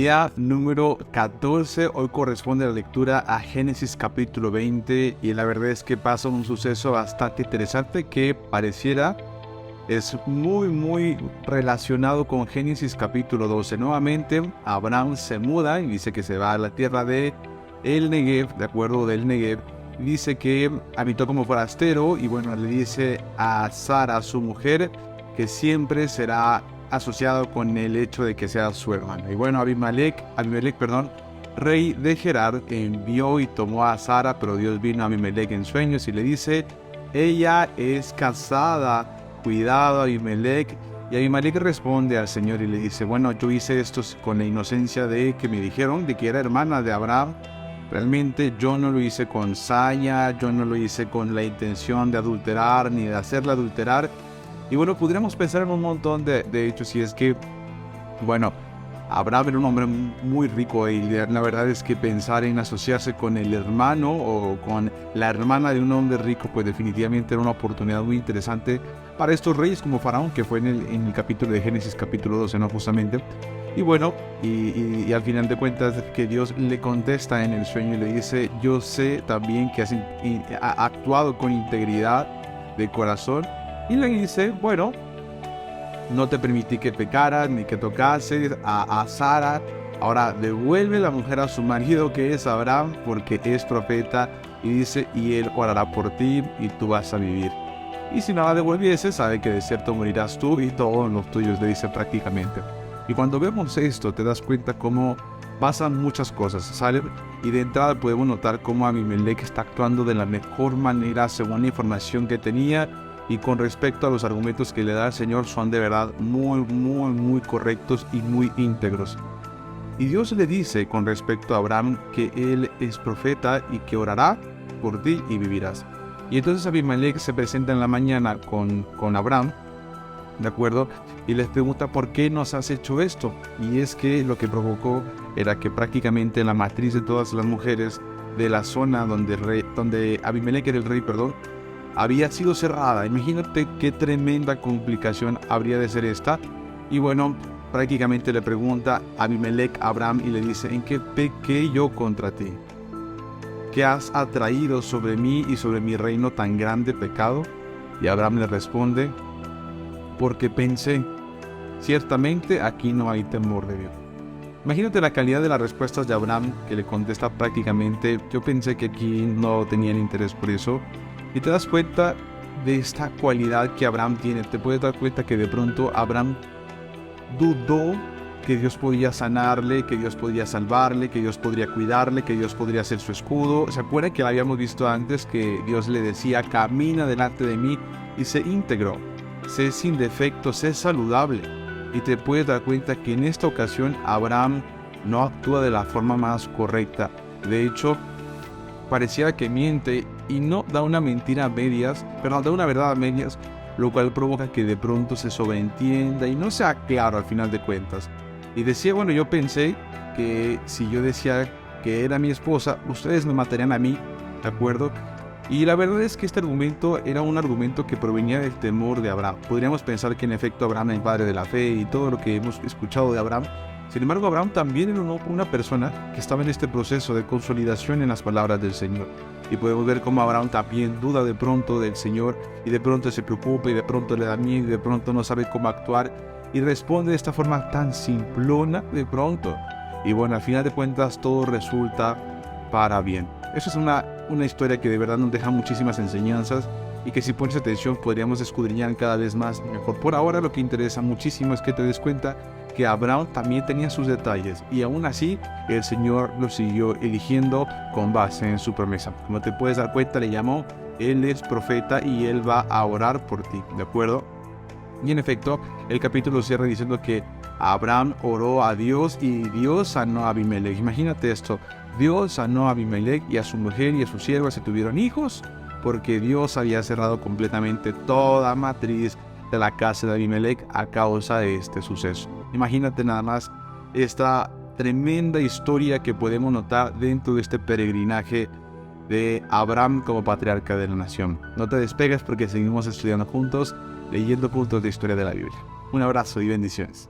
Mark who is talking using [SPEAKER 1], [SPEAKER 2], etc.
[SPEAKER 1] Día número 14, hoy corresponde la lectura a Génesis capítulo 20 y la verdad es que pasa un suceso bastante interesante que pareciera es muy relacionado con Génesis capítulo 12. Nuevamente Abraham se muda y dice que se va a la tierra de el Negev, de acuerdo del Negev. Dice que habitó como forastero y bueno, le dice a Sara, su mujer, que siempre será asociado con el hecho de que sea su hermana. Y bueno, Abimelech, rey de Gerar, envió y tomó a Sara, pero Dios vino a Abimelech en sueños y le dice, ella es casada, cuidado Abimelech. Y Abimelech responde al Señor y le dice, bueno, yo hice esto con la inocencia de que me dijeron de que era hermana de Abraham. Realmente yo no lo hice con saña, yo no lo hice con la intención de adulterar ni de hacerla adulterar. Y bueno, podríamos pensar en un montón de hechos, y es que, bueno, Abraham era un hombre muy rico y la verdad es que pensar en asociarse con el hermano o con la hermana de un hombre rico, pues definitivamente era una oportunidad muy interesante para estos reyes como Faraón, que fue en el capítulo de Génesis capítulo 12, ¿no? Justamente. Y bueno, y al final de cuentas que Dios le contesta en el sueño y le dice, yo sé también que has actuado con integridad de corazón. Y le dice, bueno, no te permití que pecaras ni que tocases a Sara. Ahora devuelve la mujer a su marido, que es Abraham, porque es profeta. Y dice, y él orará por ti y tú vas a vivir. Y si no la devolviese, sabe que de cierto morirás tú y todos los tuyos, le dice prácticamente. Y cuando vemos esto, te das cuenta cómo pasan muchas cosas, ¿sale? Y de entrada podemos notar cómo Abimelech está actuando de la mejor manera según la información que tenía. Y con respecto a los argumentos que le da el Señor, son de verdad muy correctos y muy íntegros. Y Dios le dice con respecto a Abraham que él es profeta y que orará por ti y vivirás. Y entonces Abimelech se presenta en la mañana con Abraham, ¿de acuerdo? Y les pregunta, ¿por qué nos has hecho esto? Y es que lo que provocó era que prácticamente la matriz de todas las mujeres de la zona donde Abimelech era el rey, había sido cerrada. Imagínate qué tremenda complicación habría de ser esta. Y bueno, prácticamente le pregunta a Abimelech a Abraham y le dice, ¿en qué pequé yo contra ti? ¿Qué has atraído sobre mí y sobre mi reino tan grande pecado? Y Abraham le responde, porque pensé, ciertamente aquí no hay temor de Dios. Imagínate la calidad de las respuestas de Abraham, que le contesta prácticamente, yo pensé que aquí no tenían interés por eso. Y te das cuenta de esta cualidad que Abraham tiene. Te puedes dar cuenta que de pronto Abraham dudó que Dios podía sanarle, que Dios podía salvarle, que Dios podría cuidarle, que Dios podría ser su escudo. ¿Se acuerdan que lo habíamos visto antes? Que Dios le decía, camina delante de mí y sé íntegro, sé sin defecto, sé saludable. Y te puedes dar cuenta que en esta ocasión Abraham no actúa de la forma más correcta. De hecho, parecía que miente y no da una mentira a medias, pero da una verdad a medias, lo cual provoca que de pronto se sobreentienda y no sea claro al final de cuentas. Y decía, bueno, yo pensé que si yo decía que era mi esposa, ustedes me matarían a mí, ¿de acuerdo? Y la verdad es que este argumento era un argumento que provenía del temor de Abraham. Podríamos pensar que en efecto Abraham es el padre de la fe y todo lo que hemos escuchado de Abraham. Sin embargo, Abraham también era una persona que estaba en este proceso de consolidación en las palabras del Señor. Y podemos ver cómo Abraham también duda de pronto del Señor y de pronto se preocupa y de pronto le da miedo y de pronto no sabe cómo actuar y responde de esta forma tan simplona de pronto. Y bueno, al final de cuentas todo resulta para bien. Eso es una historia que de verdad nos deja muchísimas enseñanzas y que si pones atención podríamos escudriñar cada vez más mejor. Por ahora lo que interesa muchísimo es que te des cuenta que Abraham también tenía sus detalles y aún así el Señor lo siguió eligiendo con base en su promesa. Como te puedes dar cuenta, le llamó, él es profeta y él va a orar por ti, ¿de acuerdo? Y en efecto, el capítulo cierra diciendo que Abraham oró a Dios y Dios sanó a Abimelech. Imagínate esto, Dios sanó a Abimelech y a su mujer y a sus siervas se tuvieron hijos porque Dios había cerrado completamente toda matriz de la casa de Abimelech a causa de este suceso. Imagínate nada más esta tremenda historia que podemos notar dentro de este peregrinaje de Abraham como patriarca de la nación. No te despegues porque seguimos estudiando juntos, leyendo puntos de historia de la Biblia. Un abrazo y bendiciones.